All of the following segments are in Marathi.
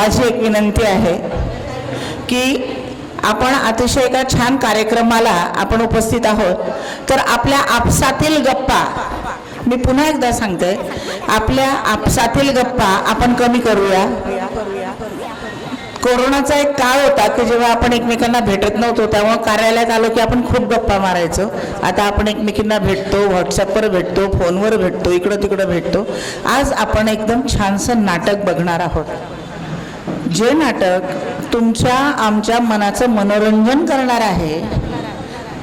माझी एक विनंती आहे की आपण अतिशय एका छान कार्यक्रमाला आपण उपस्थित आहोत, तर आपल्या आपसातील गप्पा, मी पुन्हा एकदा सांगते, आपल्या आपसातील गप्पा आपण कमी करूया. कोरोनाचा एक काळ होता की जेव्हा आपण एकमेकांना भेटत नव्हतो, तेव्हा कार्यालयात आलो की आपण खूप गप्पा मारायचो. आता आपण एकमेकांना भेटतो, व्हॉट्सअपवर भेटतो, फोनवर भेटतो, इकडं तिकडं भेटतो. आज आपण एकदम छानसं नाटक बघणार आहोत, जे नाटक तुमच्या आमच्या मनाचं मनोरंजन करणार आहे,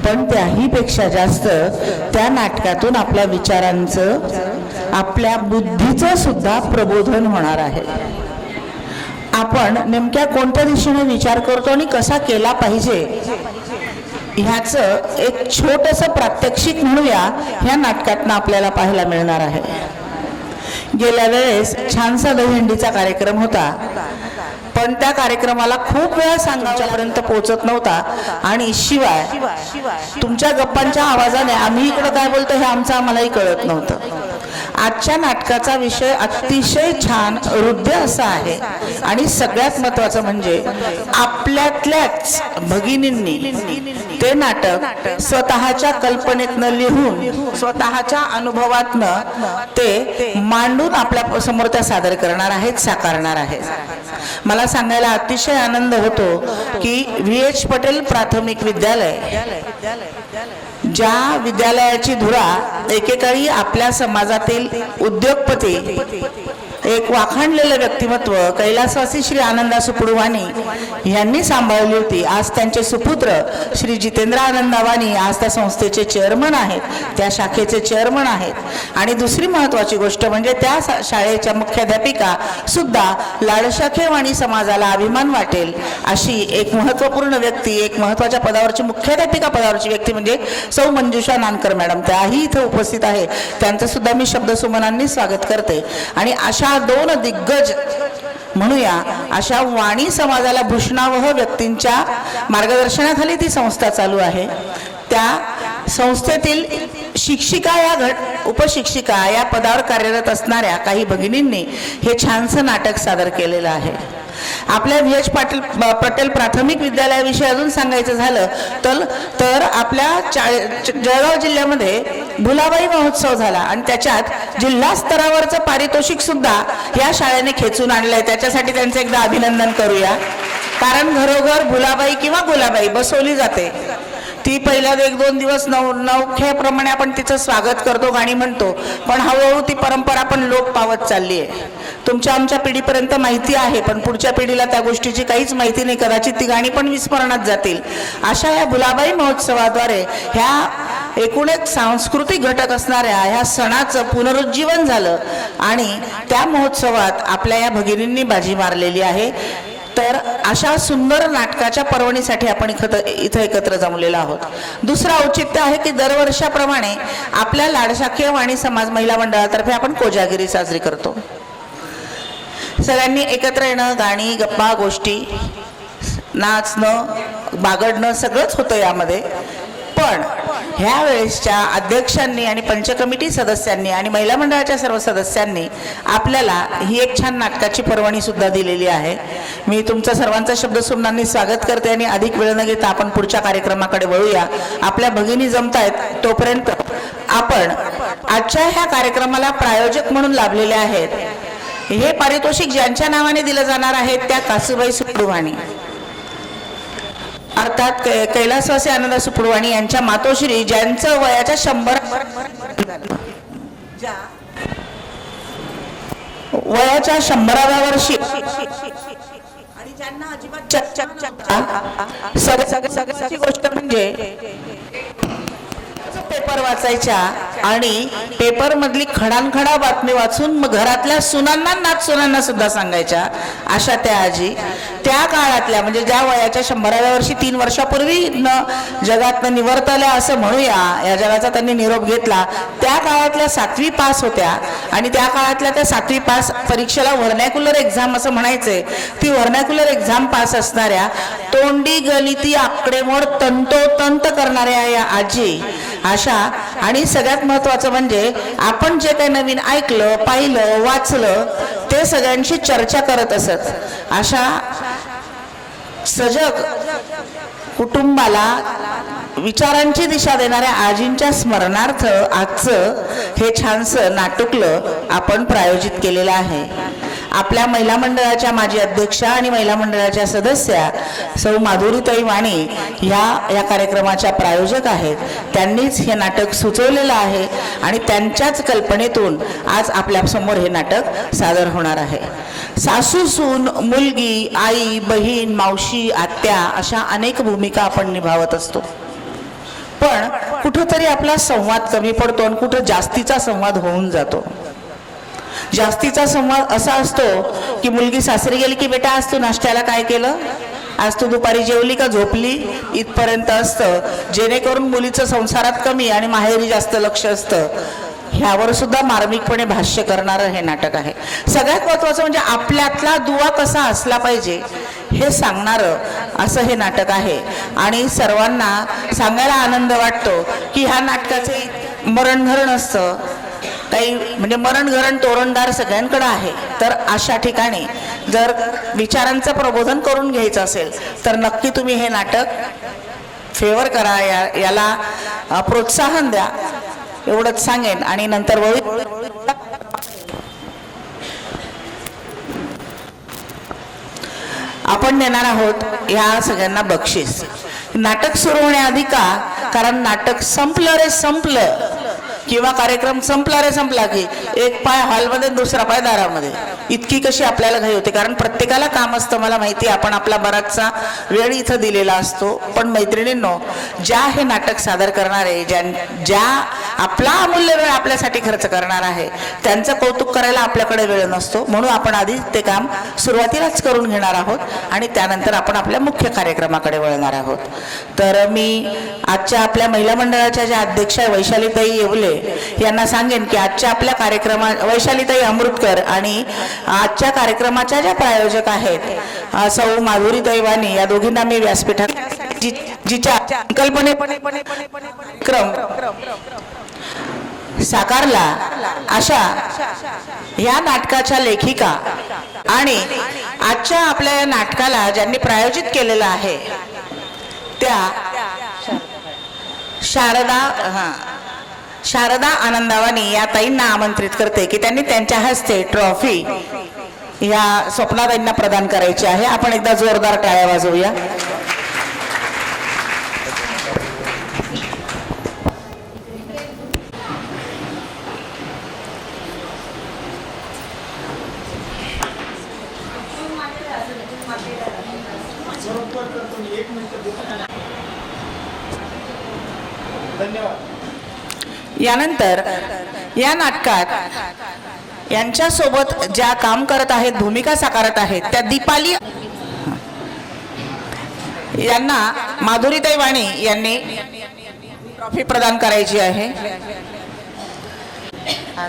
पण त्याहीपेक्षा जास्त त्या नाटकातून आपल्या विचारांचं, आपल्या बुद्धीचं सुद्धा प्रबोधन होणार आहे. आपण नेमक्या कोणत्या दिशेने विचार करतो आणि कसा केला पाहिजे ह्याचं एक छोटंसं प्रात्यक्षिक म्हणूया ह्या नाटकातनं आपल्याला पाहायला मिळणार आहे. गेल्या वेळेस छानसा दहीहंडीचा कार्यक्रम होता, पण त्या कार्यक्रमाला खूप वेळा सांगायच्यापर्यंत पोहोचत नव्हता आणि शिवाय तुमच्या गप्पांच्या आवाजाने आम्ही इकडं काय बोलतो हे आम्हालाही कळत नव्हतं. आजच्या नाटकाचा विषय अतिशय छान हृदय असा आहे आणि सगळ्यात महत्त्वाचं म्हणजे आपल्यातल्याच भगिनींनी ते नाटक स्वतःच्या कल्पनेतनं लिहून, स्वतःच्या अनुभवातनं ते मांडून आपल्या समोर त्या सादर करणार आहेत, साकारणार आहेत. मला सांगायला अतिशय आनंद होतो की VH पटेल प्राथमिक विद्यालय, ज्या विद्यालयाची धुरा एकेकाळी आपल्या समाजातील उद्योगपती, एक वाखाणलेलं व्यक्तिमत्व कैलासवासी श्री आनंदा सुपुडवानी यांनी सांभाळली होती, आज त्यांचे सुपुत्र श्री जितेंद्र आनंदावानी आज त्या संस्थेचे चेअरमन आहेत, त्या शाखेचे चेअरमन आहेत. आणि दुसरी महत्त्वाची गोष्ट म्हणजे त्या शाळेच्या मुख्याध्यापिका सुद्धा लाडशाखेवाणी समाजाला अभिमान वाटेल अशी एक महत्त्वपूर्ण व्यक्ती, एक महत्त्वाच्या पदावरची मुख्याध्यापिका पदावरची व्यक्ती म्हणजे सौ मंजुषा नानकर मॅडम, त्याही इथं उपस्थित आहे. त्यांचं सुद्धा मी शब्दसुमनांनी स्वागत करते. आणि अशा दोन दिग्गज म्हणूया अशा वाणी समाजाला भूषणावह व्यक्तींच्या मार्गदर्शनाखाली ती संस्था चालू आहे. त्या संस्थेतील शिक्षिका या उपशिक्षिका या पदावर कार्यरत असणाऱ्या काही भगिनींनी हे छानसं नाटक सादर केलेलं आहे. आपल्या VH पटेल प्राथमिक विद्यालयाविषयी अजून सांगायचं झालं तर आपल्या जळगाव जिल्ह्यामध्ये भुलाबाई महोत्सव झाला आणि त्याच्यात जिल्हा स्तरावरचं पारितोषिक सुद्धा या शाळेने खेचून आणलंय. त्याच्यासाठी त्यांचं एकदा अभिनंदन करूया, कारण घरोघर भुलाबाई किंवा गुलाबाई बसवली जाते. ती पहिल्या 1-2 दिवस नवख्याप्रमाणे आपण तिचं स्वागत करतो, गाणी म्हणतो, पण हळूहळू ती परंपरा पण लोप पावत चालली आहे. तुमच्या आमच्या पिढीपर्यंत माहिती आहे, पण पुढच्या पिढीला त्या गोष्टीची काहीच माहिती नाही, कदाचित ती गाणी पण विस्मरणात जातील. अशा या भुलाबाई महोत्सवाद्वारे ह्या एकूण एक सांस्कृतिक घटक असणाऱ्या ह्या सणाचं पुनरुज्जीवन झालं आणि त्या महोत्सवात आपल्या या भगिनींनी बाजी मारलेली आहे. तर अशा सुंदर नाटकाच्या पर्वणीसाठी आपण इथं एकत्र जमलेलो आहोत. दुसरं औचित्य आहे की दरवर्षाप्रमाणे आपल्या लाडशाखीय वाणी समाज महिला मंडळातर्फे आपण कोजागिरी साजरी करतो. सगळ्यांनी एकत्र येणं, गाणी, गप्पा गोष्टी, नाचणं, बागडणं सगळंच होतं यामध्ये. पण ह्या वेळेसच्या अध्यक्षांनी आणि पंचकमिटी सदस्यांनी आणि महिला मंडळाच्या सर्व सदस्यांनी आपल्याला ही एक छान नाटकाची पर्वणी सुद्धा दिलेली आहे. मी तुमचं सर्वांचं शब्दसुमनांनी स्वागत करते आणि अधिक वेळ न घेता आपण पुढच्या कार्यक्रमाकडे वळूया. आपल्या भगिनी जमतायत तोपर्यंत आपण आजच्या ह्या कार्यक्रमाला प्रायोजक म्हणून लाभलेले आहेत. हे पारितोषिक ज्यांच्या नावाने दिलं जाणार आहे त्या कासूबाई सुपुडवाणी, अर्थात कैलासवासी आनंदा सुपुडवाणी यांच्या मातोश्री, ज्यांचं वयाच्या 100व्या वर्षी आणि ज्यांना अजिबात सगळ्याची गोष्ट म्हणजे पेपर वाचायच्या आणि पेपर मधली खडानखडा बातमी वाचून घरातल्या सुनांना नातसुनांना सुद्धा सांगायच्या अशा त्या आजी. त्या काळातल्या म्हणजे ज्या वयाच्या 100व्या वर्षी 3 वर्षापूर्वी जगातनं निवर्तल्या असं म्हणूया, या जगाचा त्यांनी निरोप घेतला, त्या काळातल्या 7वी पास होत्या आणि त्या काळातल्या त्या 7वी पास परीक्षेला व्हर्नॅक्युलर एक्झाम असं म्हणायचे. ती व्हर्नॅक्युलर एक्झाम पास असणाऱ्या तोंडी गणिती आकडेमोड तंतोतंत करणाऱ्या या आजी अशा. आणि सगळ्यात महत्त्वाचं म्हणजे आपण जे काही नवीन ऐकलं, पाहिलं, वाचलं ते ते सगळ्यांशी चर्चा करत असत. अशा सजग कुटुंबाला विचारांची दिशा देणाऱ्या आजींच्या स्मरणार्थ आजचं हे छानसं नाटुकलं आपण प्रायोजित केलेलं आहे. आपल्या महिला मंडळाच्या माजी अध्यक्षा आणि महिला मंडळाच्या सदस्या सौ माधुरीताई वाणी या कार्यक्रमाच्या प्रायोजक आहेत. त्यांनीच हे नाटक सुचवलेलं आहे आणि त्यांच्याच कल्पनेतून आज आपल्यासमोर हे नाटक सादर होणार आहे. सासू, सून, मुलगी, आई, बहीण, मावशी, आत्या अशा अनेक भूमिका आपण निभावत असतो. पण कुठंतरी आपला संवाद कमी पडतो आणि कुठं जास्तीचा संवाद होऊन जातो. जास्तीचा संवाद असा असतो की मुलगी सासरी गेली की बेटा आज तू नाश्त्याला काय केलं, आज तू दुपारी जेवली का झोपली, इथपर्यंत असतं. जेणेकरून मुलीचं संसारात कमी आणि माहेरी जास्त लक्ष असतं. ह्यावर सुद्धा मार्मिकपणे भाष्य करणारं हे नाटक आहे. सगळ्यात महत्त्वाचं म्हणजे आपल्यातला दुवा कसा असला पाहिजे हे सांगणारं असं हे नाटक आहे. आणि सर्वांना सांगायला आनंद वाटतो की ह्या नाटकाचे मरणधरण असतं काही, म्हणजे मरणघरण तोरणदार सगळ्यांकडे आहे. तर अशा ठिकाणी जर विचारांचं प्रबोधन करून घ्यायचं असेल तर नक्की तुम्ही हे नाटक फेवर करा, याला प्रोत्साहन द्या एवढंच सांगेन. आणि नंतर आपण देणार आहोत या सगळ्यांना बक्षीस. नाटक सुरू होण्याआधी का, कारण नाटक संपलं रे संपलं किंवा कार्यक्रम संपला रे संपला की एक पाय हॉलमध्ये दुसरा पाय दारामध्ये, इतकी कशी आपल्याला घाई होते. कारण प्रत्येकाला काम असतं, मला माहिती. आपण आपला बराचसा वेळ इथं दिलेला असतो. पण मैत्रिणींनो, ज्या हे नाटक सादर करणार आहे, ज्या आपला अमूल्य वेळ आपल्यासाठी खर्च करणार आहे, त्यांचं कौतुक करायला आपल्याकडे वेळ नसतो. म्हणून आपण आधी ते काम सुरुवातीलाच करून घेणार आहोत आणि त्यानंतर आपण आपल्या मुख्य कार्यक्रमाकडे वळणार आहोत. तर मी आजच्या आपल्या महिला मंडळाच्या ज्या अध्यक्षा वैशालीताई येवले यांना सांगेन की आजच्या आपल्या वैशालीताई अमृतकर आणि आजच्या कार्यक्रमाच्या ज्या प्रायोजक आहेत सौ माधुरीताई वाणी, या दोघींना मी व्यासपीठात जिच्या कल्पने क्रम साकारला अशा या नाटकाच्या लेखिका आणि आजच्या आपल्या या नाटकाला ज्यांनी प्रायोजित केलेलं आहे त्या शारदा आनंदावानी या ताईंना आमंत्रित करते की त्यांनी त्यांच्या हस्ते ट्रॉफी या स्वप्नाताईंना प्रदान करायची आहे. आपण एकदा जोरदार टाळ्या वाजवूया. यानंतर या नाटकात यांच्यासोबत ज्या काम करत आहेत, भूमिका साकारत आहेत, त्या दीपाली यांना माधुरीताई वाणी यांनी ट्रॉफी प्रदान करायची आहे.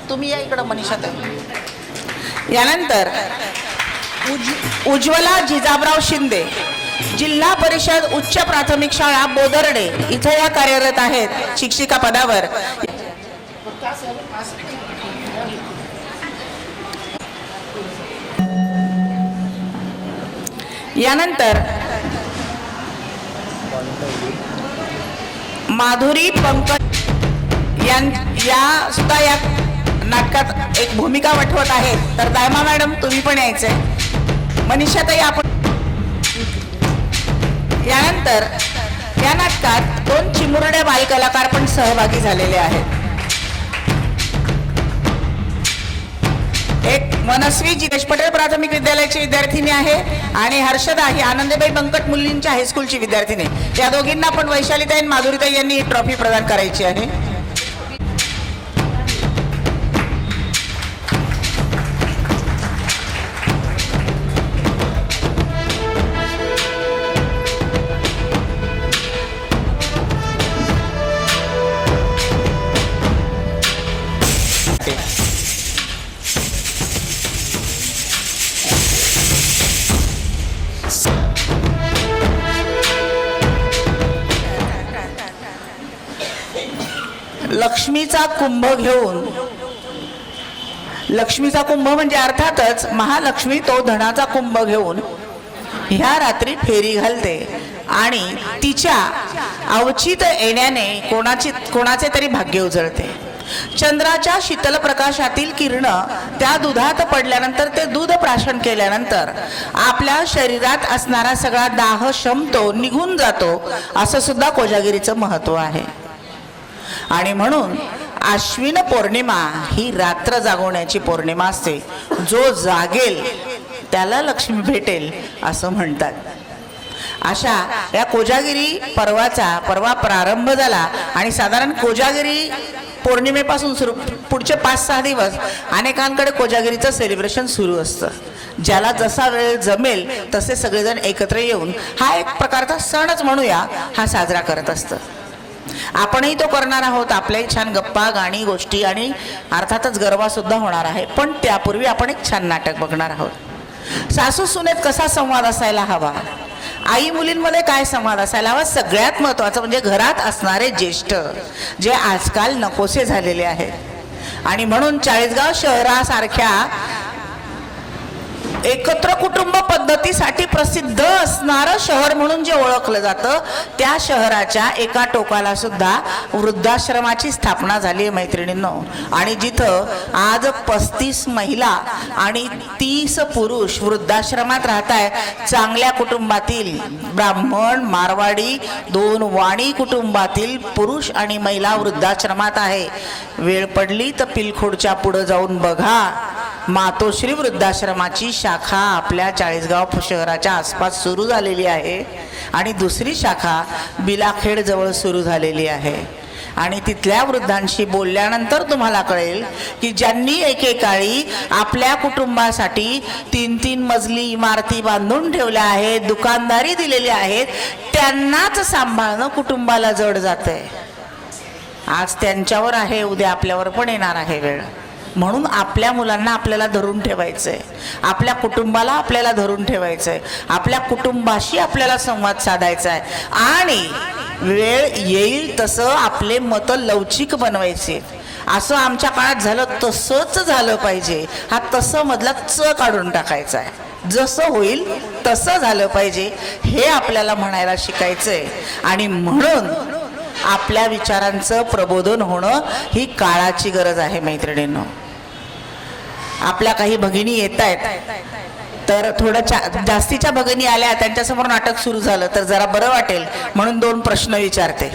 तुम्ही या इकडं मनीषाताई. यानंतर उज्ज्वला जिजाबराव शिंदे, जिल्हा परिषद उच्च प्राथमिक शाळा बोदर्डे इथे या कार्यरत आहेत शिक्षिका पदावर. यानंतर माधुरी पंकज या सुद्धा या नाटकात एक भूमिका वठवत आहेत. तर दायमा मॅडम तुम्ही पण यायचंय. मनीषाताई आपण. यानंतर या नाटकात 2 चिमुरड्या बालकलाकार पण सहभागी झालेले आहेत. एक मनस्वी जितेश पटेल प्राथमिक विद्यालयाची विद्यार्थिनी आहे आणि हर्षदा ही आनंदीबाई बंकट मुलींच्या हायस्कूलची विद्यार्थिनी. या दोघींना पण वैशालीताई आणि माधुरीताई यांनी ही ट्रॉफी प्रदान करायची आहे. लक्ष्मीचा कुंभ घेऊन लक्ष्मीचा कुंभ म्हणजे अर्थातच महालक्ष्मी तो धनाचा कुंभ घेऊन ह्या रात्री फेरी घालते आणि तिच्या अवचित येण्याने कोणाचे तरी भाग्य उजळते. चंद्राच्या शीतल प्रकाशातील किरण त्या दुधात पडल्यानंतर ते दूध प्राशन केल्यानंतर आपल्या शरीरात असणारा सगळा दाह शमतो, निघून जातो, असं सुद्धा कोजागिरीचं महत्व आहे. आणि म्हणून आश्विन पौर्णिमा ही रात्र जागवण्याची पौर्णिमा असते. जो जागेल त्याला लक्ष्मी भेटेल असं म्हणतात. अशा या कोजागिरी परवा प्रारंभ झाला आणि साधारण कोजागिरी पौर्णिमेपासून सुरू पुढचे 5-6 दिवस अनेकांकडे कोजागिरीचं सेलिब्रेशन सुरू असतं. ज्याला जसा वेळ जमेल तसे सगळेजण एकत्र येऊन हा एक प्रकारचा सणच म्हणूया हा साजरा करत असतं. आपणही तो करणार आहोत. आपल्याही छान गप्पा, गाणी, गोष्टी आणि अर्थातच गरबा सुद्धा होणार आहे. पण त्यापूर्वी आपण एक छान नाटक बघणार आहोत. सासू सुनेत कसा संवाद असायला हवा, आई मुलींमध्ये काय संवाद असायला हवा, सगळ्यात महत्त्वाचं म्हणजे घरात असणारे ज्येष्ठ जे आजकाल नकोसे झालेले आहेत. आणि म्हणून चाळीसगाव शहरासारख्या एकत्र कुटुंब पद्धतीसाठी प्रसिद्ध असणारं शहर म्हणून जे ओळखलं जातं त्या शहराच्या एका टोकाला सुद्धा वृद्धाश्रमाची स्थापना झाली आहे मैत्रिणींनो. आणि जिथं आज 35 महिला आणि 30 पुरुष वृद्धाश्रमात राहत आहेत. चांगल्या कुटुंबातील ब्राह्मण, मारवाडी, 2 वाणी कुटुंबातील पुरुष आणि महिला वृद्धाश्रमात आहे. वेळ पडली तर पिलखोडच्या पुढे जाऊन बघा, मातोश्री वृद्धाश्रमाची शाखा आपल्या चाळीसगाव शहराच्या आसपास सुरू झालेली आहे आणि दुसरी शाखा बिलाखेड जवळ सुरू झालेली आहे. आणि तिथल्या वृद्धांशी बोलल्यानंतर तुम्हाला कळेल की ज्यांनी एकेकाळी आपल्या कुटुंबासाठी 3-3 मजली इमारती बांधून ठेवल्या आहेत, दुकानदारी दिलेली आहेत, त्यांनाच सांभाळणं कुटुंबाला जड जातंय. आज त्यांच्यावर आहे, उद्या आपल्यावर पण येणार आहे वेळ. म्हणून आपल्या मुलांना आपल्याला धरून ठेवायचंय, आपल्या कुटुंबाला आपल्याला धरून ठेवायचंय, आपल्या कुटुंबाशी आपल्याला संवाद साधायचा आहे आणि वेळ येईल तसं आपले मतं लवचिक बनवायचे. असं आमच्या काळात झालं तसंच झालं पाहिजे, हा तसं मधला च काढून टाकायचा आहे. जसं होईल तसं झालं पाहिजे हे आपल्याला म्हणायला शिकायचंय. आणि म्हणून आपल्या विचारांचं प्रबोधन होणं ही काळाची गरज आहे मैत्रिणींनो. आपल्या काही भगिनी येत आहेत तर थोडं जास्तीच्या भगिनी आल्या, त्यांच्यासमोर नाटक सुरू झालं तर जरा बरं वाटेल म्हणून 2 प्रश्न विचारते.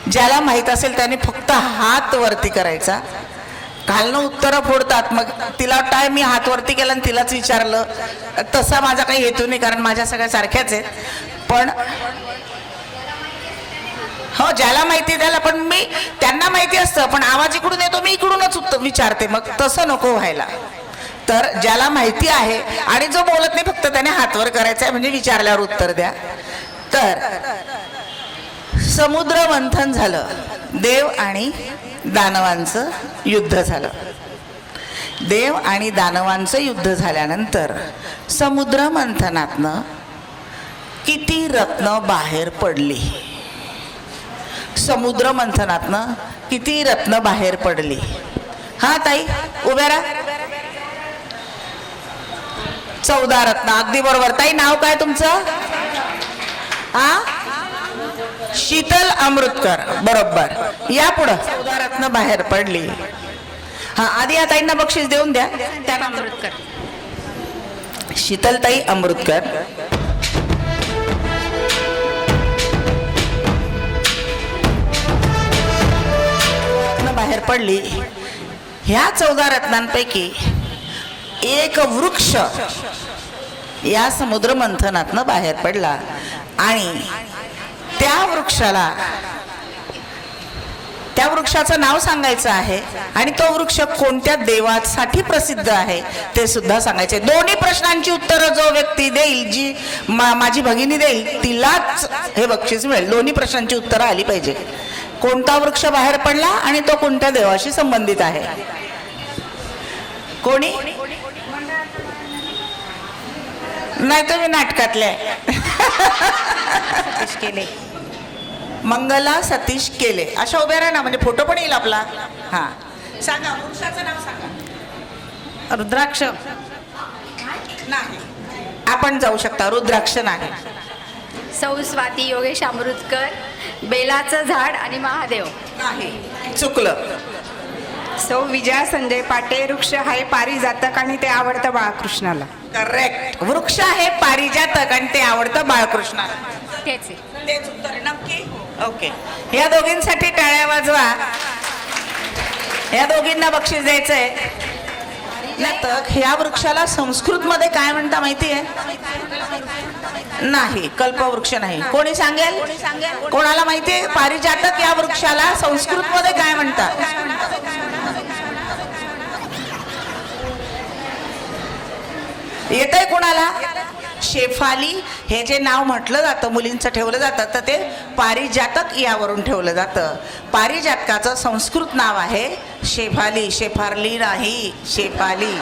ज्याला माहीत असेल त्याने फक्त हात वरती करायचा. घालणं उत्तरं फोडतात, मग तिला वाटतं मी हात वरती केला आणि तिलाच विचारलं. तसा माझा काही हेतू नाही, कारण माझ्या सगळ्या सारख्याच आहेत. पण हो, ज्याला माहिती त्याला, पण मी त्यांना माहिती असतं पण आवाज इकडून येतो, मी इकडूनच विचारते. मग तसं नको व्हायला. तर ज्याला माहिती आहे आणि जो बोलत नाही फक्त त्याने हातवर करायचं आहे, म्हणजे विचारल्यावर उत्तर द्या. तर समुद्र मंथन झालं, देव आणि दानवांचं युद्ध झालं. देव आणि दानवांचं युद्ध झाल्यानंतर समुद्र मंथनातनं किती रत्न बाहेर पडली. समुद्र मंथनातनं किती रत्न बाहेर पडली. हा ताई उभ्या राहा. 14 रत्न. अगदी बरोबर ताई. नाव काय तुमचं? हा, शीतल अमृतकर. बरोबर. या पुढं 14 रत्न बाहेर पडली. हा, आधी या ताईंना बक्षीस देऊन द्या. त्या अमृतकर, शीतलताई अमृतकर. बाहेर पडली. ह्या 14 रत्नांपैकी एक वृक्ष या समुद्र मंथनातनं बाहेर पडला आणि त्या वृक्षाचं नाव सांगायचं आहे आणि तो वृक्ष कोणत्या देवासाठी प्रसिद्ध आहे ते सुद्धा सांगायचे. दोन्ही प्रश्नांची उत्तरं जो व्यक्ती देईल, जी माझी भगिनी देईल, तिलाच हे बक्षीस मिळेल. दोन्ही प्रश्नांची उत्तरं आली पाहिजे. कोणता वृक्ष बाहेर पडला आणि तो कोणत्या देवाशी संबंधित आहे? कोणी नाही, तुम्ही नाटकातले. सतीश केले. मंगला सतीश केले. अशा उभ्या राहा ना, म्हणजे फोटो पण येईल आपला. हा, सांगा वृक्षाचं नाव सांगा. रुद्राक्ष नाही. आपण जाऊ शकता. रुद्राक्ष नाही. सौ स्वाती योगेश अमृतकर, बेलाचं झाड आणि महादेव. नाही, चुकलं. सौ विजया संजय पाटे, वृक्ष आहे पारिजातक आणि ते आवडतं बाळकृष्णाला. करेक्ट. वृक्ष आहे पारिजातक आणि ते आवडतं बाळकृष्णाला. तेच आहे. तेच उत्तर आहे नक्की. ओके, या दोघींसाठी टाळ्या वाजवा. या दोघींना बक्षीस द्यायचंय. पारिजातक ह्या वृक्षाला संस्कृत मध्ये काय म्हणता माहितीये? नाही, कल्पवृक्ष नाही. कोणी सांगेल? कोणाला माहितीये पारिजातक या वृक्षाला संस्कृत मध्ये काय म्हणतात? येतंय कोणाला? शेफाली हे जे नाव म्हटलं जातं, मुलींचं ठेवलं जातं, तर ते पारिजातक यावरून ठेवलं जातं. पारिजातकाचं संस्कृत नाव आहे शेफाली. शेफारली नाही, शेफाली.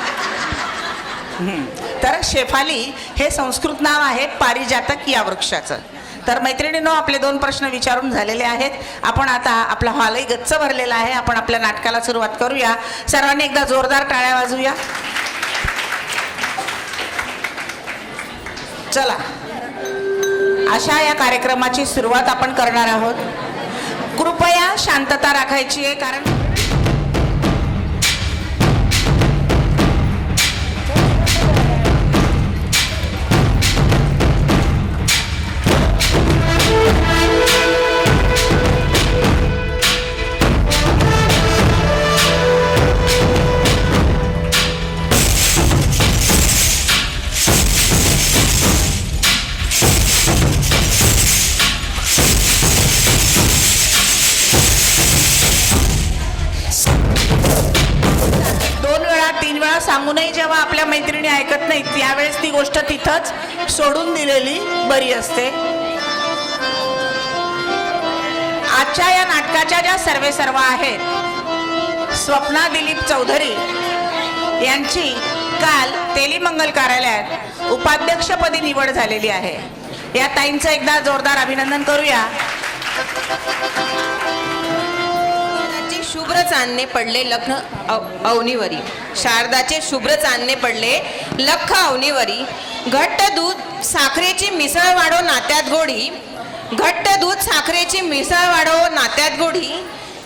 तर शेफाली हे संस्कृत नाव आहे पारिजातक या वृक्षाचं. तर मैत्रिणींनो, आपले 2 प्रश्न विचारून झालेले आहेत. आपण आता, आपला हॉलही गच्च भरलेला आहे, आपण आपल्या नाटकाला सुरुवात करूया. सर्वांनी एकदा जोरदार टाळ्या वाजूया. चला, अशा या कार्यक्रमाची सुरुवात आपण करणार आहोत. कृपया शांतता राखायची आहे, कारण सांगूनही जेव्हा आपल्या मैत्रिणी ऐकत नाहीत, त्यावेळेस ती गोष्ट तिथंच सोडून दिलेली बरी असते. आजच्या या नाटकाच्या ज्या सर्वेसर्वा आहेत, स्वप्ना दिलीप चौधरी यांची काल तेलीमंगल कार्यालयात उपाध्यक्षपदी निवड झालेली आहे. या ताईंचं एकदा जोरदार अभिनंदन करूया. शुभ्र चांदणे पडले लख अवनीवरी, शारदाचे शुभ्र चांदणे पडले लख अवनीवरी. घट्ट दूध साखरेची मिसळ वाढो नात्यात गोडी, घट्ट दूध साखरेची मिसळ वाढो नात्यात गोडी.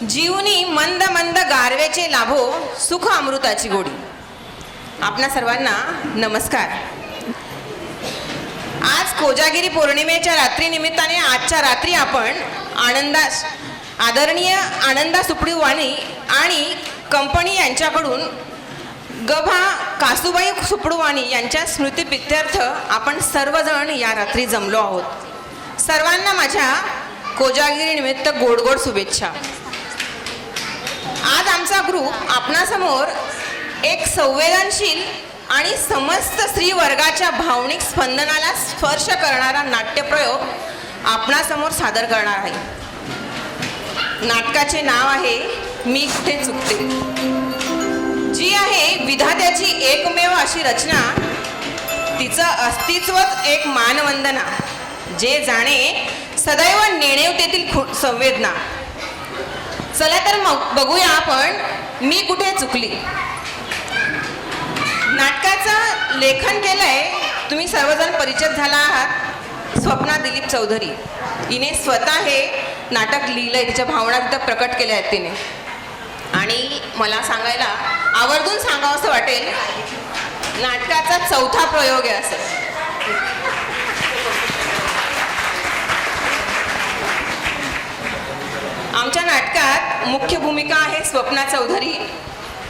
जीवनी मंद मंद गारवेचे लाभो सुख अमृताची गोडी. आपणा सर्वांना नमस्कार. आज कोजागिरी पौर्णिमेच्या रात्री निमित्ताने आजच्या रात्री आपण आदरणीय आनंदा सुपडूवाणी आणि कंपनी यांच्याकडून गभा कासूबाई सुपडूवाणी यांच्या स्मृतिप्रित्यर्थ आपण सर्वजण या रात्री जमलो आहोत. सर्वांना माझ्या कोजागिरी निमित्त गोड गोड शुभेच्छा. आज आमचा ग्रुप आपणासमोर एक संवेदनशील आणि समस्त स्त्री वर्गाच्या भावनिक स्पंदनाला स्पर्श करणारा नाट्यप्रयोग आपणासमोर सादर करणार आहे. नाटकाचे नाव आहे मी कुठे चुकते. जी आहे विधात्याची एकमेव अशी रचना, तिचं अस्तित्वच एक मानवंदना. जे जाणे सदैव नेणेवतेतील संवेदना. चला तर मग बघूया आपण मी कुठे चुकली. नाटकाचं लेखन केलंय, तुम्ही सर्वजण परिचित झाला आहात, स्वप्ना दिलीप चौधरी. हिने स्वतः हे नाटक लिहिलंय, तिच्या भावना तिथं प्रकट केल्या आहेत तिने. आणि मला सांगायला आवर्जून सांगावं असं वाटेल, नाटकाचा 4था प्रयोग आहे असं. आमच्या नाटकात मुख्य भूमिका आहे स्वप्ना चौधरी,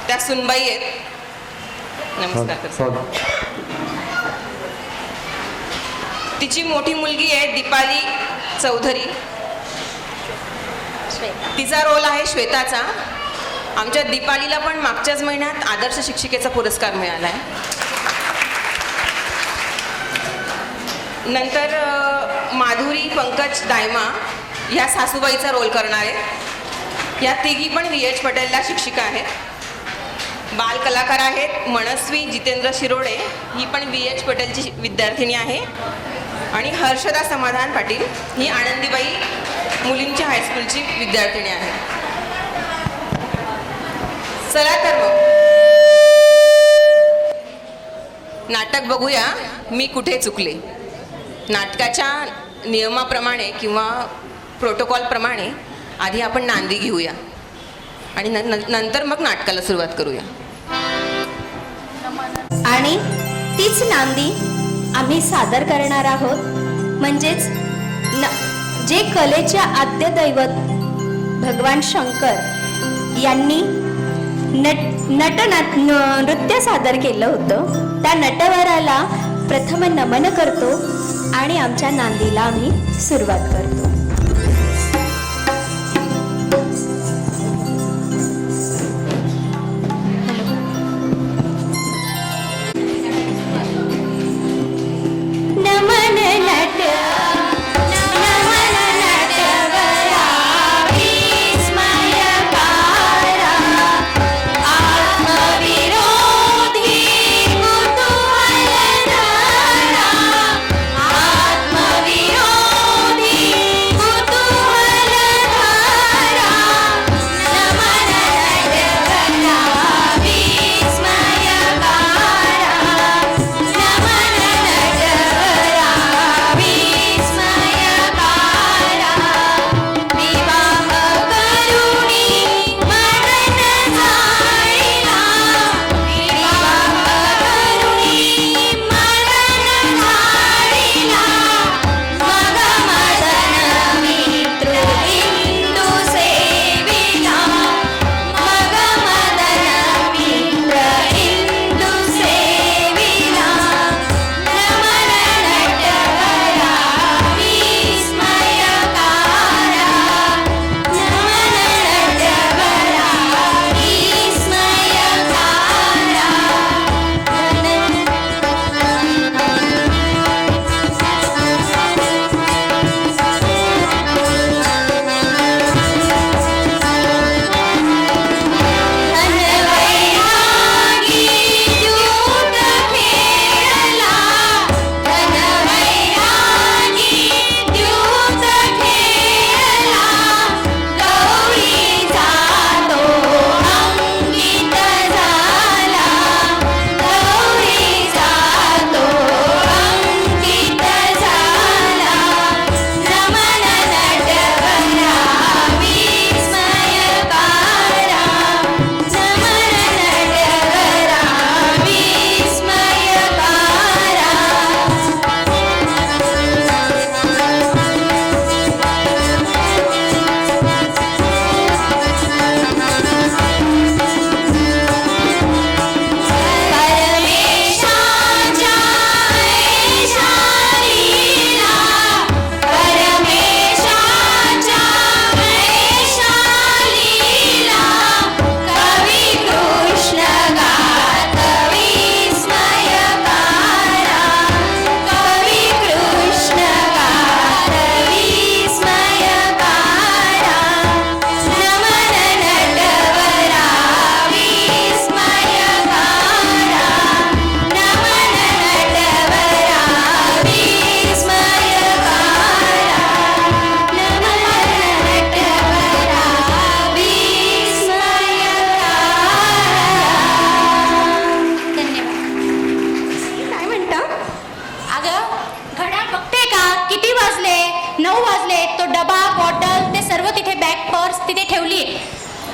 त्या सुनबाई आहेत. नमस्कार. तिची मोठी मुलगी आहे दीपाली चौधरी, तिचा रोल आहे श्वेताचा. आमच्या दीपालीला पण मागच्याच महिन्यात आदर्श शिक्षिकेचा पुरस्कार मिळाला आहे. नंतर माधुरी पंकज दायमा ह्या सासूबाईचा रोल करणार आहे. या तिघी पण VH पटेलला शिक्षिका आहेत. बाल कलाकार आहेत मनस्वी जितेंद्र शिरोडे, ही पण VH पटेलची विद्यार्थिनी आहे. आणि हर्षदा समाधान पाटील ही आनंदीबाई मुलींच्या हायस्कूलची विद्यार्थिनी आहे. चला तर मग नाटक बघूया मी कुठे चुकले. नाटकाच्या नियमाप्रमाणे किंवा प्रोटोकॉलप्रमाणे आधी आपण नांदी घेऊया आणि नंतर मग नाटकाला सुरुवात करूया. आणि तीच नांदी आम्ही सादर करणार आहोत. म्हणजेच जे कलेचे आद्य दैवत भगवान शंकर यांनी नृत्य सादर केलं होतं, त्या नटवराला प्रथम नमन करतो आणि आमच्या नांदीला आम्ही सुरुवात करतो. नमन नट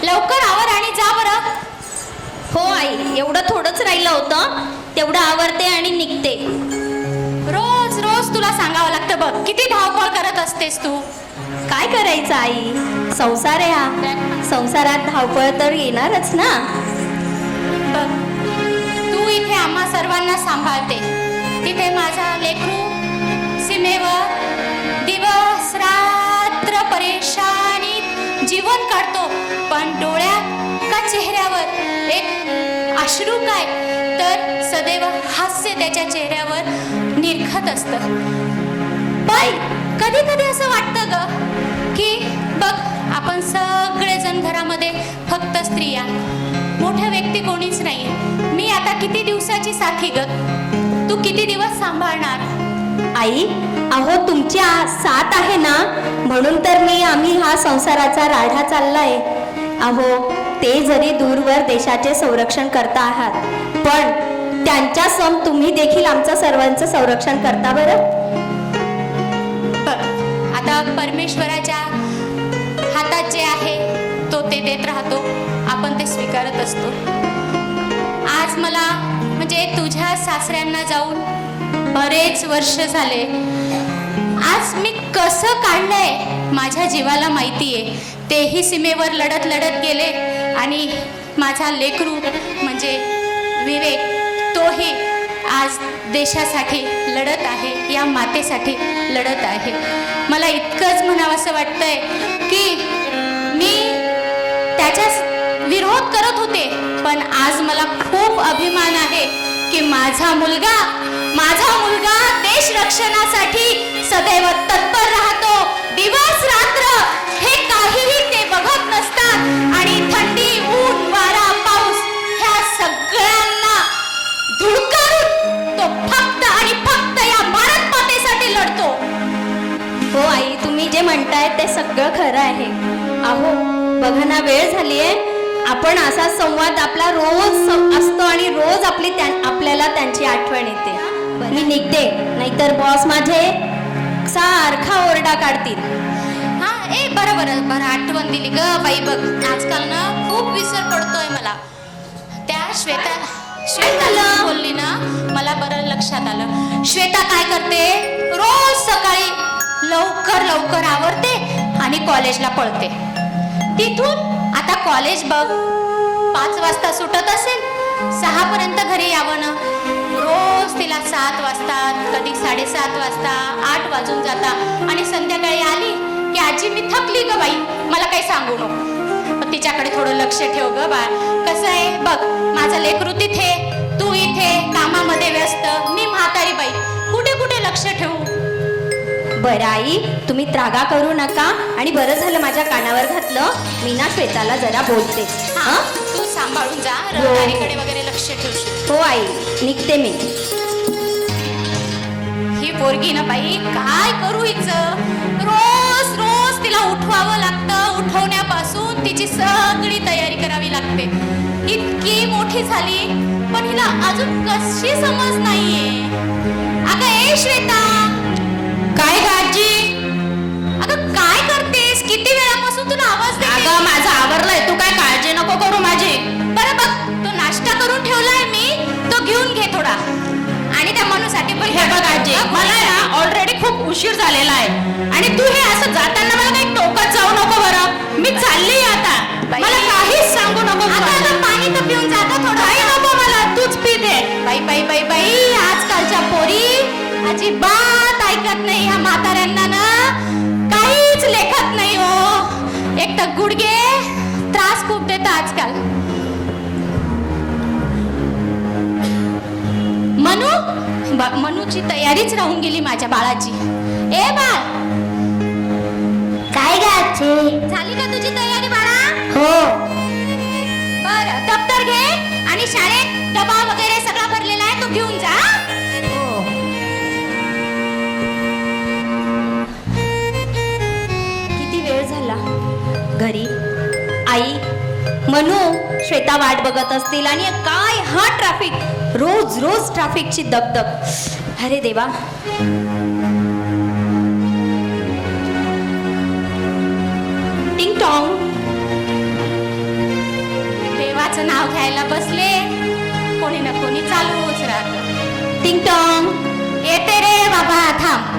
लवकर आवर आणि जा बरं. हो आई, एवढं थोडंच राहिलं होतं, तेवढं आवरते आणि निघते. रोज रोज तुला सांगावं लागतं बघ, किती धावपळ करत असतेस तू. काय करायचं आई, संसार आहे हा, संसारात धावपळ तर येणारच ना. बघ, तू इथे आम्हा सर्वांना सांभाळते, तिथे माझा लेकरू सीमेवर दिवस रात्र परेशानीत जीवन काढतो, पण डोळ्यात का चेहऱ्यावर एक अश्रू काय तर सदैव हास्य त्याच्या चेहऱ्यावर निरखत असतं. बाई, कधी कधी असं वाटतं ग की बघ, आपण सगळेजण घरामध्ये फक्त स्त्रिया, मोठ्या व्यक्ती कोणीच नाही. मी आता किती दिवसाची साथी ग, तू किती दिवस सांभाळणार. आई, अहो तुमची साथ आहे ना, म्हणून तर आम्ही हा संसाराचा राढा चाललाय. अहो, ते जरी दूरवर देशाचे संरक्षण करता आहात, पण त्यांच्या सम तुम्ही देखील आमचं सर्वांचं संरक्षण करता बरं. बघ, आता परमेश्वराच्या हातात जे आहे तो ते देत राहतो, आपण ते स्वीकारत असतो. आज मला म्हणजे तुझ्या सासऱ्यांना जाऊन बरेच वर्ष झाले. आज मी कसं काढलंय माझ्या जीवाला माहिती आहे. तेही सीमेवर लढत लढत गेले आणि माझा लेकरू म्हणजे विवेक तोही आज देशासाठी लढत आहे, या मातेसाठी लढत आहे. मला इतकंच म्हणावंसं वाटतंय की मी त्याच्या विरोध करत होते, पण आज मला खूप अभिमान आहे की माझा मुलगा देश रक्षणासाठी सदैव तत्पर राहतो. दिवस रात्र हे काहीही ते बघत नसतात आणि थंडी, ऊन, वारा, पाऊस ह्या सगळ्यांना धुडकारून तो फक्त आणि फक्त या भारत मातेसाठी लढतो. हो आई, तुम्ही जे म्हणताय ते सगळं खरं आहे. अहो बघा ना, वेळ झालीये. आपण असा संवाद आपला रोज असतो आणि रोज आपल्याला त्यांची आठवण येते. मी निघते, नाहीतर बॉस माझे सारखा ओरडा काढतील. हा, बरं आठवण दिली ग बाई. बघ, आजकाल ना खूप विसर पडतोय मला. त्या श्वेता बोलली ना, मला बरं लक्षात आलं. श्वेता काय करते, रोज सकाळी लवकर आवरते आणि कॉलेजला पळते. तिथून आता कॉलेज बघ 5 वाजता सुटत असेल, 6 पर्यंत घरी यावं ना. रोज तिला 7 वाजतात, कधी 7:30 वाजता, 8 वाजून जातात आणि संध्याकाळी आली की आजी मी थकली ग बाई, मला काही सांगू नको. तिच्याकडे थोडं लक्ष ठेव ग बा. कसं आहे बघ, माझं लेकरू तिथे, तू इथे कामामध्ये व्यस्त, मी म्हातारी बाई, कुठे लक्ष ठेवू. बरं आई, तुम्ही त्रागा करू नका. आणि बरं झालं माझ्या कानावर घातलं. मी ना श्वेताला जरा बोलते. हा, तू सांभाळून जा, रहदारीकडे वगैरे लक्ष ठेवशील. हो आई, निघते मी. ही पोरगी ना बाई, काय करू हिचं. रोज तिला उठवावं लागतं. उठवण्यापासून तिची सगळी तयारी करावी लागते. इतकी मोठी झाली पण हिला अजून कशी समज नाहीये. अगं ए श्वेता, काय काळजी, अगं काय करतेस, किती वेळापासून तुला आवाज देते. अगं माझं आवरलंय, तू काय काळजी नको करू माझी. बरं बघ, तो नाश्ता करून ठेवलाय मी, तो घेऊन घे थोडा. आणि त्या मनूसाठी पण हे बघ आजी, मला ना ऑलरेडी खूप उशीर झालेला आहे आणि तू हे असं जाताना मला काही टोकत जाऊ नको बरं. मी चालली आता, मला काहीच सांगू नको. पाणी तर पिऊन जाता थोडं. काही नको मला, तूच पी दे. बाई, आजकालच्या पोरी अजिबात ऐकत नाही. ह्या म्हाताऱ्यांना ना काहीच लेखत नाही हो. एक तर गुडघे त्रास खूप देतात आजकाल. मनूची तयारीच राहून गेली माझ्या बाळाची. ए बाळ, काय गाचे, झाली का तुझी तयारी बाळा? हो. बरं, दप्तर घे आणि शाळेत डबा वगैरे सगळा भरलेला आहे, तो घेऊन जा. किती वेळ झाला घरी. आई, मनू, श्वेता वाट बघत असतील आणि काय हा ट्रॅफिक, रोज ट्रॅफिकची दगदग. अरे देवा. टिंग टॉंग. देवाचं नाव घ्यायला बसले, कोणी ना कोणी चालूच राहत. टिंग टॉंग. येते रे बाबा, थांब.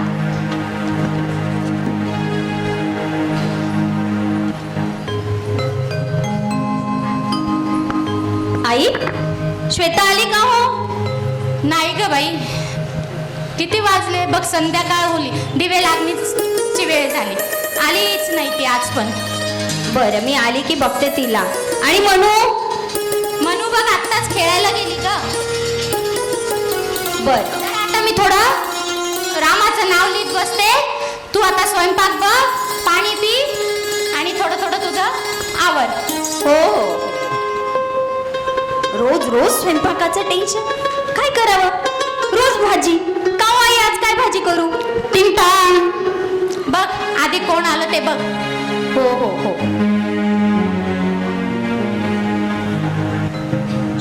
आई, श्वेता आली का हो? नाही ग बाई, किती वाजले बघ, संध्याकाळ होली, दिवे लागणीची वेळ झाली, आलीच नाही ती आज पण. बरं, मी आली की बघते तिला. आणि मनू बघ आत्ताच खेळायला गेली ग. बरं, आता मी थोडं रामाचं नाव लिहित बसते. तू आता स्वयंपाक बघ, पाणी पी आणि थोडं तुझं आवर. हो. रोज स्वयंपाकाचं टेन्शन, काय करावं. रोज भाजी, का आई आज काय भाजी करू. टिंगटॉंग. बघ आधी कोण आलं ते बघ. हो.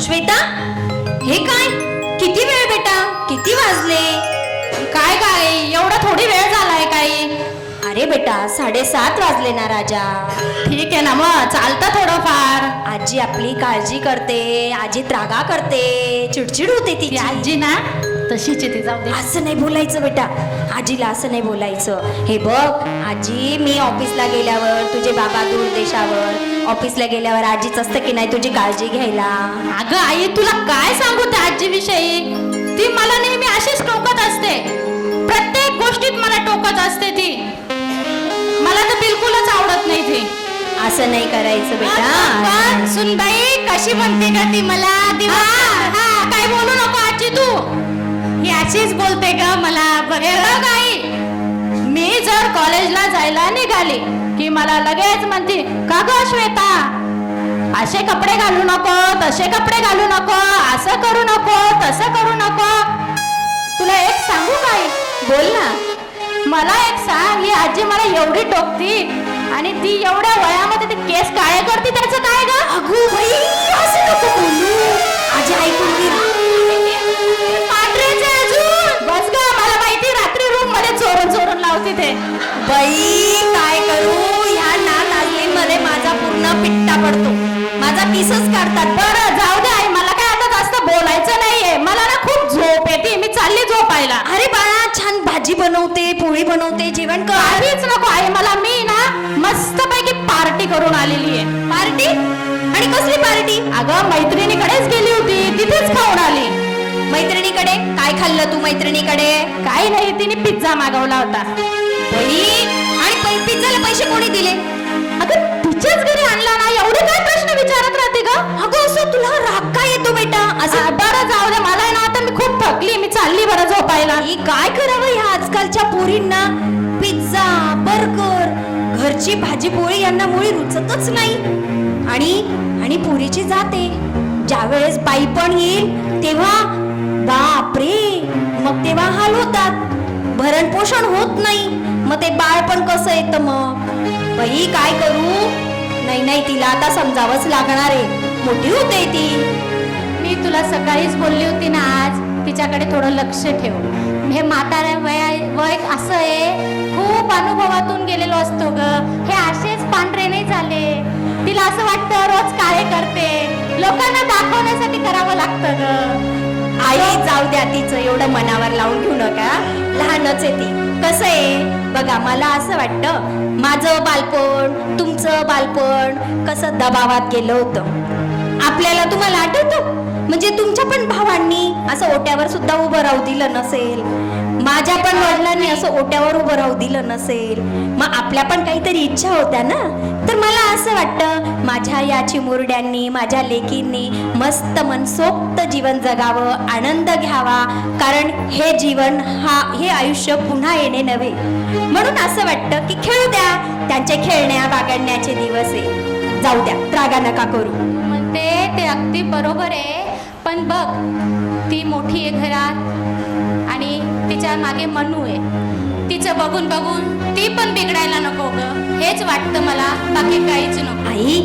श्वेता, हे काय, किती वेळ बेटा, किती वाजले? काय काय एवढा थोडी वेळ झालाय काही? अरे बेटा 7:30 वाजले ना राजा. ठीक आहे ना, मग चालतं थोडंफार. आजी आपली काळजी करते, आजी त्रागा करते, चिडचिड होते ती तिची. आजी ना तशीच आहे ती, जाऊ दे. असं नाही बोलायचं बेटा, आजीला असं नाही बोलायचं. हे बघ आजी, मी ऑफिसला गेल्यावर, तुझे बाबा दूर देशावर, ऑफिसला गेल्यावर आजीच असतं की नाही तुझी काळजी घ्यायला. अगं आई, तुला काय सांगू त्या आजी विषयी? ती मला नेहमी अशीच टोकत असते, प्रत्येक गोष्टीत मला टोकत असते ती. मला तर बिलकुलच आवडत नाही ती. असं नाही करायचं बेटा. सुनबाई कशी म्हणते का ती मला? काय बोलू नको आजी तू. ही अशीच बोलते का मला? बघ आई, मी जर कॉलेजला जायला निघाली की मला लगेच म्हणते, का ग श्वेता असे कपडे घालू नको, तसे कपडे घालू नको, असं करू नको, तसं करू नको. तुला एक सांगू काय? बोल ना. मला एक सांग, ही आजी मला एवढी टोकती आणि ती एवढ्या वयामध्ये ते केस काळे करते, त्याचं काय ग? अगो बाई, असं नको बोलू. आजी ऐकून घे. पांढरेच आहे अजून. बस ग, मला माहिती, रात्री रूम मध्ये चोरून चोरून लावते ते. बाई काय करू, ह्या नाचलीमध्ये माझा पूर्ण पिट्टा पडतो, माझा किसच काढतात. बरं जाऊ दे आई, मला काय आता जास्त बोलायचं नाहीये. मला ना खूप झोप येते, मी चालली झोपायला. अरे बाळा, छान भाजी बनवते, पोळी बनवते, जेवण कर. काहीच नको आई मला. मी ना मस्त पैकी पार्टी करून आलेली आहे. पार्टी? आणि कसली पार्टी? अगं मैत्रिणीकडेच गेली होती, तिथेच खाऊन आली. मैत्रिणीकडे काय खाल्लं तू? मैत्रिणीकडे काही नाही, तिने पिझ्झा मागवला होता. बाई, आणि पिझ्झाला पैसे कोणी दिले? अगं तिच्याच घरी आणला ना, एवढे काय प्रश्न विचारत राहते ग? अगं असं तुला राग काय येतो बेटा? असं बरं जाऊ दे, मला आहे ना आता मी खूप थकली, मी चालली बरं झोपायला. ही काय करावं ह्या आजकालच्या पोरींना? पिझ्झा, बर्गर, घरची भाजी पोळी यांना मुळी रुचतच नाही. आणि पोरीची जाते, ज्या वेळेस बाई पण येईल तेव्हा बापरे, मग तेव्हा हाल होतात, भरण पोषण होत नाही, मग ते बाळ पण कसं येतं मग? बाई काय करू? नाही तिला आता समजावंच लागणार आहे, मोठी होते ती. मी तुला सकाळीच बोलली होती ना आज, तिच्याकडे थोडं लक्ष ठेव. हे म्हाताऱ्या वय असं आहे, खूप अनुभवातून गेलेलो असतो ग. हे असेच पांढरे नाही झाले. तिला असं वाटतं रोज काळे करते, लोकांना दाखवण्यासाठी करावं लागतं ग. आई जाऊ द्या, तिचं एवढं मनावर लावून घेऊ नका, लहानच आहे ती. कसं आहे बघा, मला असं वाटतं माझं बालपण, तुमचं बालपण कसं दबावात गेलं होतं. आपल्याला तुम्हाला आठवतं, म्हणजे तुमच्या पण भावांनी असं ओट्यावर सुद्धा उभं राहू दिलं नसेल, माझ्या पण वडिलांनी असं ओट्यावर उभं राहू दिलं नसेल. मग आपल्या पण काहीतरी इच्छा होत्या ना. तर मला असं वाटतं माझ्या या चिमुरड्यांनी, माझ्या लेकींनी मस्त मनसोक्त जीवन जगावं, आनंद घ्यावा, कारण हे जीवन हे आयुष्य पुन्हा येणे नव्हे. म्हणून असं वाटतं की खेळू द्या, त्यांचे खेळण्या बागडण्याचे दिवस आहे, जाऊ द्या, त्रागा नका करू. म्हणते ते अगदी बरोबर आहे, पण बघ ती मोठी आहे घरात आणि तिच्या मागे मनू आहे. तिचं बघून बघून ती पण बिघडायला नको ग, हेच वाटतं मला, बाकी काहीच नको. आई,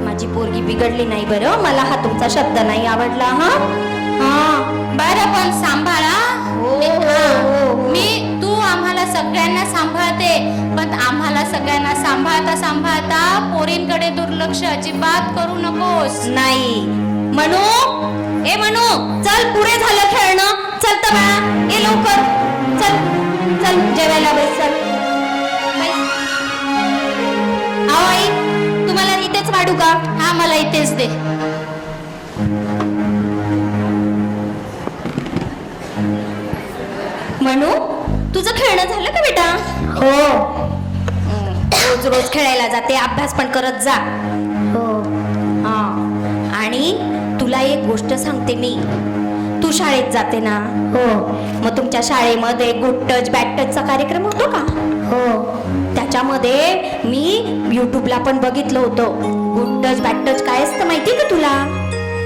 माझी पोरगी बिघडली नाही बरं, मला हा तुमचा शब्द नाही आवडला. बरं पण सांभाळा. तू आम्हाला सगळ्यांना सांभाळते, पण आम्हाला सगळ्यांना सांभाळता पोरींकडे दुर्लक्ष अजिबात करू नकोस. नाही म्हणू, ए म्हणू, चल पुढे झालं खेळणं, चल तर बाळा, ये लवकर, चल चल जेवायला बस, चल. आओ आई, तुम्हाला इथेच वाढू का? हा, मला इथेच दे. म्हणू, तुझं खेळणं झालं का बेटा? हो. रोज रोज खेळायला जाते, अभ्यास पण करत जा. हो. हा, आणि तुला एक गोष्ट सांगते मी, तू शाळेत जाते ना? हो. मग तुमच्या शाळेमध्ये गुड टच बॅड टचचा कार्यक्रम होतो का? हो. त्याच्यामध्ये मी युट्यूबला पण बघितलं होतं. गुड टच बॅड टच काय असतं माहिती का तुला?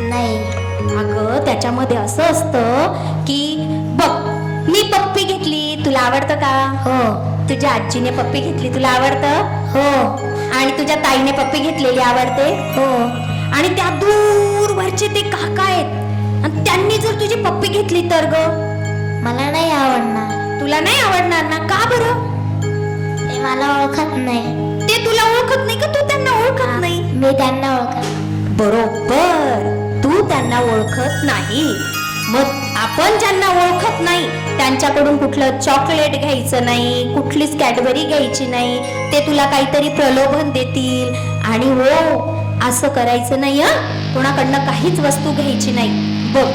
नाही. अगं त्याच्यामध्ये असं असतं की बघ, मी पप्पी घेतली, तुला आवडतं का? हो. तुझ्या आजीने पप्पी घेतली, तुला आवडतं? हो. आणि तुझ्या ताईने पप्पी घेतलेली आवडते? हो. आणि त्या दूरवरचे ते काका आहेत, आणि आणि त्यांनी जर तुझी पप्पी घेतली तर ग? मला नाही आवडणार. तुला नाही आवडणार ना? का बरं? ते मला ओळखत नाही. ते तुला ओळखत नाही का? तू त्यांना ओळखत नाही? मी त्यांना ओळखत. बरोबर, तू त्यांना ओळखत नाही. मग आपण ज्यांना ओळखत नाही त्यांच्याकडून कुठलं चॉकलेट घ्यायचं नाही, कुठलीच कॅडबरी घ्यायची नाही. ते तुला काहीतरी प्रलोभन देतील आणि हो असं करायचं नाही. कोणाकडनं काहीच वस्तू घ्यायची नाही. बघ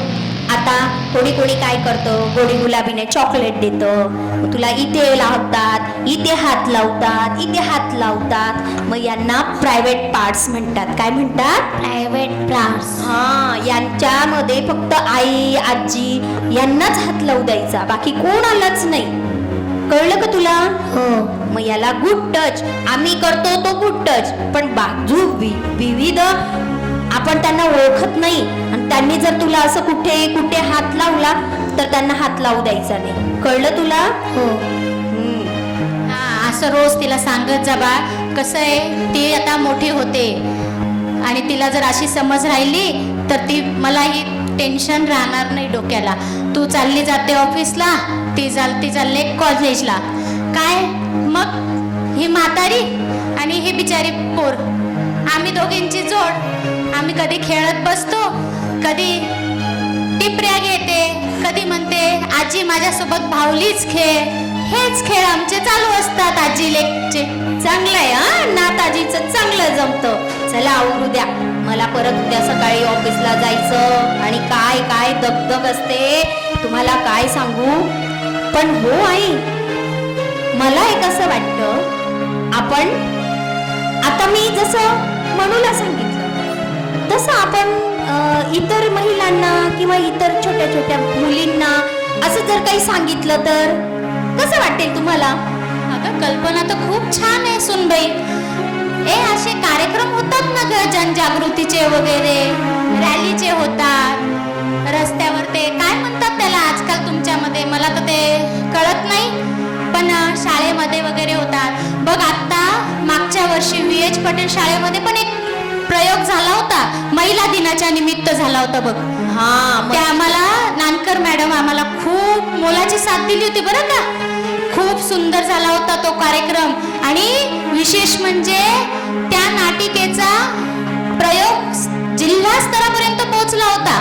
आता कोणी कोणी काय करतं, गोडी गुलाबीने चॉकलेट देतं, तुला इथे लावतात, इथे हात लावतात, इथे हात लावतात. मग यांना प्रायव्हेट पार्ट्स म्हणतात. काय म्हणतात? Private class. हा, यांच्यामध्ये फक्त आई आजी यांनाच हात लावू द्यायचा, बाकी कोणालाच नाही. कळलं का तुला? हो. मग याला गुड टच आम्ही करतो, तो गुड टच. पण बाजू विविध आपण त्यांना ओळखत नाही आणि त्यांनी जर तुला असं कुठे कुठे हात लावला तर त्यांना हात लावू द्यायचा नाही. कळलं तुला? हो. हा, असं रोज तिला सांगत जा बा. कसं आहे, ती आता मोठी होते आणि तिला जर अशी समज राहिली तर ती मलाही टेन्शन राहणार नाही डोक्याला. तू चालली जाते ऑफिसला, ती चालले कॉलेजला. काय मग ही म्हातारी आणि ही बिचारी पोर, आम्ही दोघींची जोड. आम्ही कधी खेळत बसतो, कधी टिपऱ्या घेते, कधी म्हणते आजी माझ्यासोबत भावलीच खेळ. हेच खेळ आमचे चालू असतात आजी लेकचे. चांगलं आहे हा, नाताजीचं चांगलं जमतं. चला आवरू द्या, मला परत उद्या सकाळी ऑफिसला जायचं आणि काय काय दगदग असते तुम्हाला काय सांगू. पण हो आई, मला एक असं वाटतं, आपण आता मी जसं मनूला सांगितलं तसं आपण इतर महिलांना किंवा इतर छोट्या छोट्या मुलींना असं जर काही सांगितलं तर कसं वाटेल तुम्हाला? अगं कल्पना तर खूप छान आहे सुनबाई. असे कार्यक्रम होतात ना ग, जनजागृतीचे वगैरे, रॅलीचे होतात रस्त्यावर. ते काय म्हणतात त्याला आजकाल तुमच्यामध्ये, मला तर ते कळत नाही, पण शाळेमध्ये वगैरे होतात बघ. आता मागच्या वर्षी VH पटेल शाळेमध्ये पण एक प्रयोग झाला होता, महिला दिनाच्या निमित्त झाला होता बघ. हा, त्या आम्हाला नानकर मॅडम आम्हाला खूप मोलाची साथ दिली होती बरं का. खूप सुंदर झाला होता तो कार्यक्रम आणि विशेष म्हणजे त्या नाटिकेचा प्रयोग जिल्हा स्तरापर्यंत पोहोचला होता.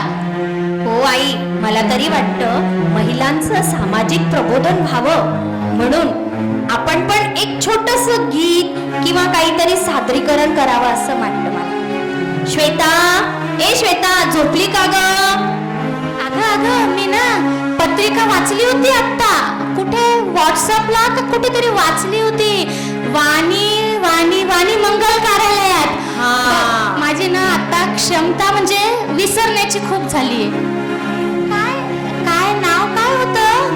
हो आई, मला तरी वाटतं महिलांचं सामाजिक प्रबोधन व्हावं म्हणून आपण पण एक छोटस गीत किंवा काहीतरी सादरीकरण करावं असं वाटतं मला. श्वेता, श्वेता, झोपली का ग? अगं मी ना पत्रिका वाचली होती आता, कुठे व्हॉट्सअपला का कुठेतरी वाचली होती. वाणी वाणी वाणी मंगल कार्यालयात. हा. माझी ना आता क्षमता म्हणजे विसरण्याची खूप झालीये. काय काय नाव काय होतं?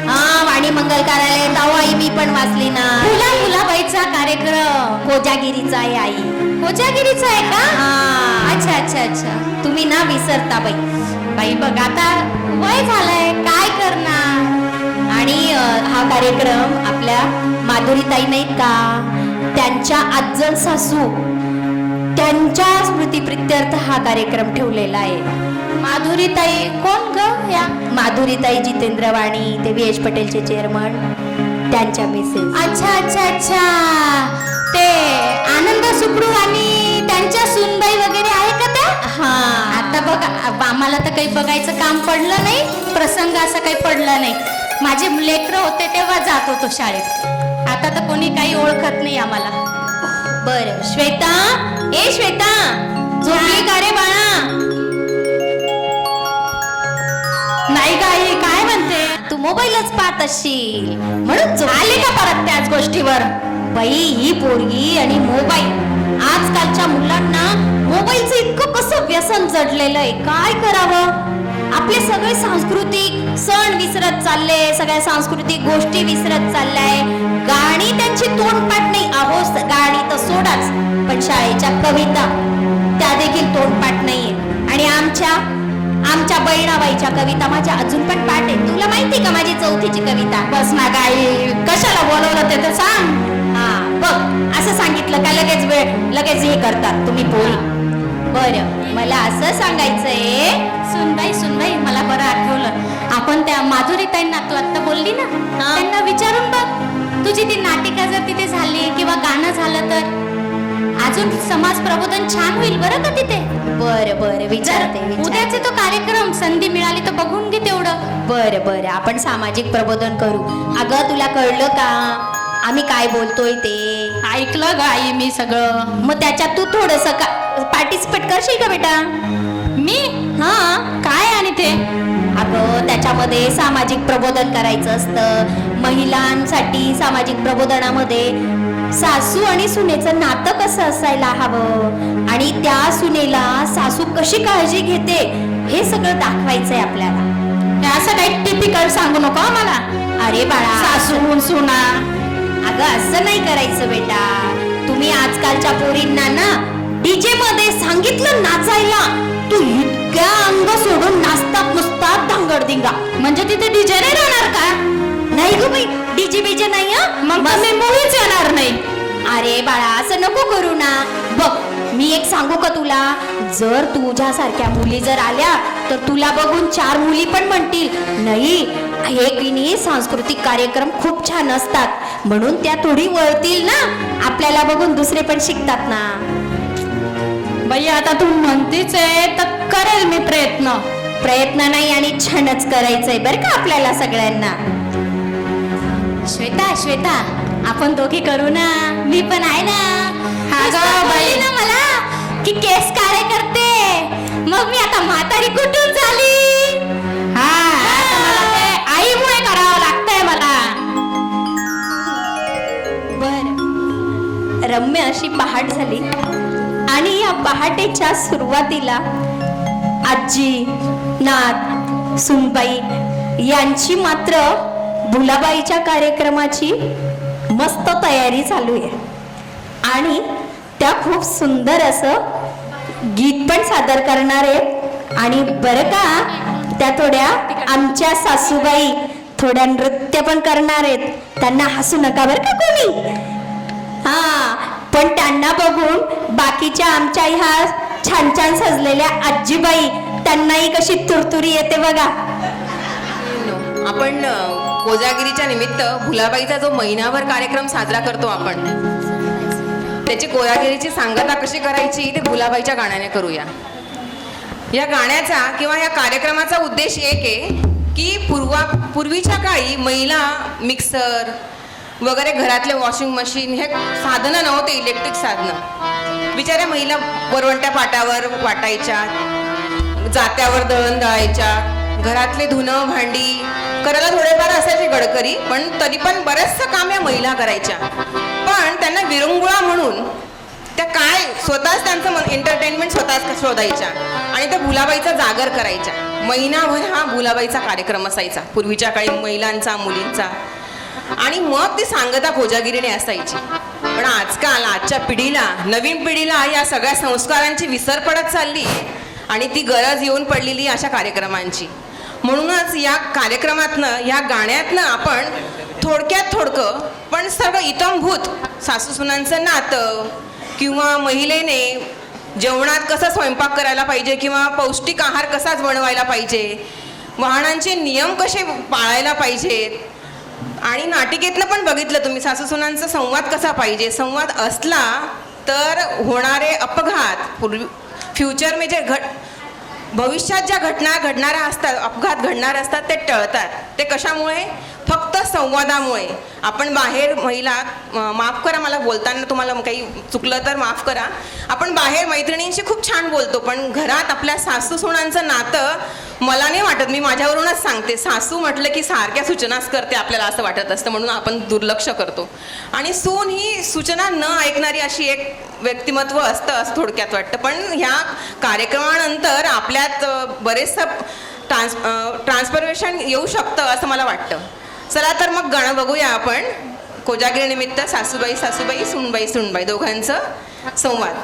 हा, वाणी मंगल कार्यालय. ताऊ आई, मी पण वाचली ना. मुलाबाईचा कार्यक्रम कोजागिरीचा आहे आई. कोजागिरीचा आहे का? हा. अच्छा अच्छा अच्छा. तुम्ही ना विसरता बाई. बाई बघ आता वय झालंय, काय करणार. आणि हा कार्यक्रम आपल्या माधुरीताई नाहीत का, त्यांच्या आज्जल सासू, त्यांच्या स्मृतिप्रित्यर्थ हा कार्यक्रम ठेवलेला आहे. माधुरीताई कोण ग? या माधुरीताई जितेंद्र वाणी, ते VH पटेलचे चेअरमन, त्यांच्या मिसेस. अच्छा अच्छा अच्छा. ते आनंद सुपडू आणि त्यांच्या सुनबाई वगैरे आहे का त्या? हा. आता बघ आम्हाला तर काही बघायचं काम पडलं नाही, प्रसंग असा काही पडला नाही. माझे लेकरं होते तेव्हा जात होतो शाळेत. आता तर कोणी काही ओळखत नाही आम्हाला. बर श्वेता, श्वेता, झोपली का रे बाळा? नाही गाई, काय म्हणते? तू मोबाईलच पाहत असशील म्हणून आले का परत त्याच गोष्टीवर? बाई, ही पोरगी आणि मोबाईल, आजकालच्या मुलांना मोबाईलचं इतकं कसं व्यसन जडलेलं आहे. काय करावं? आपले सगळे सांस्कृतिक सण विसरत चालले, सगळ्या सांस्कृतिक गोष्टी विसरत चालल्या. गाणी त्यांची तोंडपाठ नाही. अहो, गाणी तर सोडाच, पण शाळेच्या कविता त्या देखील तोंडपाठ नाहीये. आणि आमच्या बहिणाबाईच्या कविता माझ्या अजून पण पाठ आहे. तुला माहिती का माझी 4थीची कविता? बस ना गाई, कशाला बोलवलं ते तर सांग. हा बघ, असं सांगितलं का लगेच हे करतात तुम्ही पोरी. बर बरं, मला असं सांगायचंय. सुनबाई मला बरं आठवलं. आपण त्या माधुरीताईंना तू आत्ता बोलली ना, त्यांना विचारून बघ, तुझी ती नाटिका जर तिथे झाली किंवा गाणं झालं तर अजून समाज प्रबोधन छान होईल बरं का तिथे. बरं विचारते. उद्याचे तो कार्यक्रम संधी मिळाली तर बघून घे तेवढं. बरं आपण सामाजिक प्रबोधन करू. अगं तुला कळलं का आम्ही काय बोलतोय ते? ऐकलं ग आई मी सगळं. मग त्याच्यात तू थोडस पार्टिसिपेट करशील का बेटा? मी हा, काय आणि ते अगं त्याच्यामध्ये सामाजिक प्रबोधन करायचं असतं. महिलांसाठी सामाजिक प्रबोधनामध्ये सासू आणि सुनेचं नातं कसं असायला हवं आणि त्या सुनेला सासू कशी काळजी घेते हे सगळं दाखवायचंय आपल्याला. असं काही टिपिकल सांगू नको मला. अरे बाळा, सासू सुना. अगं असं नाही करायचं बेटा. तुम्ही आजकालच्या पोरींना ना डीजे मध्ये सांगितलं नाचायला, तू इतक्या अंग सोडून नाचतात नुसतात धांगडधिंगा. म्हणजे तिथे डीजे नाही राहणार का? नाही ग बाई, डीजे बीजे नाही. मग मी मुळीच येणार नाही. अरे बाळा, असं नको करू ना. बघ, मी एक सांगू का तुला, जर तुझ्यासारख्या मुली जर आल्या तर तुला बघून 4 मुली पण म्हणतील नाही हे की नाही सांस्कृतिक कार्यक्रम खूप छान असतात, म्हणून त्या थोडी वळतील ना. आपल्याला बघून दुसरे पण शिकतात ना. बाई आता तू म्हणतीच आहे तर करेल मी प्रयत्न नाही आणि छानच करायचंय बरं का आपल्याला सगळ्यांना. श्वेता आपण दोघी करू ना. मी पण आहे ना. हा ग बाई. ना मला की केस काळे करते, मग मी आता म्हातारी कुठून झाली. हा, आता मला ते आईमुळे करावं लागतंय मला. बर, रम्य अशी पहाट झाली आणि या पहाटेच्या सुरुवातीला आजी, नात, सुनबाई यांची मात्र भुलाबाईच्या कार्यक्रमाची मस्त तयारी चालू आहे आणि त्या खूप सुंदर असं गीत पण सादर करणार आहेत. आणि बरं का, त्या थोड्या आमच्या सासूबाई थोड्या नृत्य पण करणार आहेत. त्यांना हसू नका बरं का कोणी. हा, पण त्यांना बघून बाकीच्या आमच्या ह्या छान छान सजलेल्या आजीबाई त्यांनाही कशी तुरतुरी येते बघा. आपण कोजागिरीच्या निमित्त भुलाबाईचा जो महिनाभर कार्यक्रम साजरा करतो आपण, त्याची कोजागिरीची सांगता कशी करायची ते भुलाबाईच्या गाण्याने करूया. या गाण्याचा किंवा या कार्यक्रमाचा उद्देश एक आहे की पूर्वीच्या काळी महिला मिक्सर वगैरे घरातले वॉशिंग मशीन हे साधनं नव्हते, इलेक्ट्रिक साधनं. बिचाऱ्या महिला वरवंट्या पाटावर वाटायच्या, जात्यावर दळण दळायच्या, घरातले धुणं भांडी करायला थोडेफार असायचे गडकरी, पण तरी पण बरंचसं काम या महिला करायच्या. पण त्यांना विरंगुळा म्हणून त्या काय स्वतःच त्यांचं एंटरटेनमेंट स्वतःच शोधायच्या आणि त्या भुलाबाईचा जागर करायच्या. महिनाभर हा भुलाबाईचा कार्यक्रम असायचा पूर्वीच्या काळी महिलांचा, मुलींचा. आणि मग ती सांगता कोजागिरीने असायची. पण आजच्या पिढीला, नवीन पिढीला या सगळ्या संस्कारांची विसर पडत चालली आणि ती गरज येऊन पडलेली अशा कार्यक्रमांची. म्हणूनच या कार्यक्रमातनं, या गाण्यातनं आपण थोडकं पण सर्व इतंभूत सासूसुनांचं नातं किंवा महिलेने जेवणात कसं स्वयंपाक करायला पाहिजे किंवा पौष्टिक आहार कसाच बनवायला पाहिजे, वाहनांचे नियम कसे पाळायला पाहिजेत. आणि नाटिकेतनं पण बघितलं तुम्ही सासूसुनांचा संवाद कसा पाहिजे. संवाद असला तर होणारे अपघात, फ्युचर में जे भविष्यात ज्या घटना घडणाऱ्या असतात, अपघात घडणार असतात ते टळतात. ते कशामुळे? फक्त संवादामुळे. आपण बाहेर महिला, माफ करा मला बोलताना तुम्हाला काही चुकलं तर माफ करा, आपण बाहेर मैत्रिणींशी खूप छान बोलतो, पण घरात आपल्या सासू सुनांचं नातं मला नाही वाटत, मी माझ्यावरूनच सांगते, सासू म्हटलं की सारख्या सूचनाच करते आपल्याला असं वाटत असतं, म्हणून आपण दुर्लक्ष करतो. आणि सून ही सूचना न ऐकणारी अशी एक व्यक्तिमत्व असतं असं थोडक्यात वाटतं. पण ह्या कार्यक्रमानंतर आपल्यात बरेचसं ट्रान्सफॉर्मेशन येऊ शकतं असं मला वाटतं. चला तर मग गाणं बघूया आपण. कोजागिरी निमित्त सासूबाई सासूबाई, सुनबाई सुनबाई दोघांचं संवाद.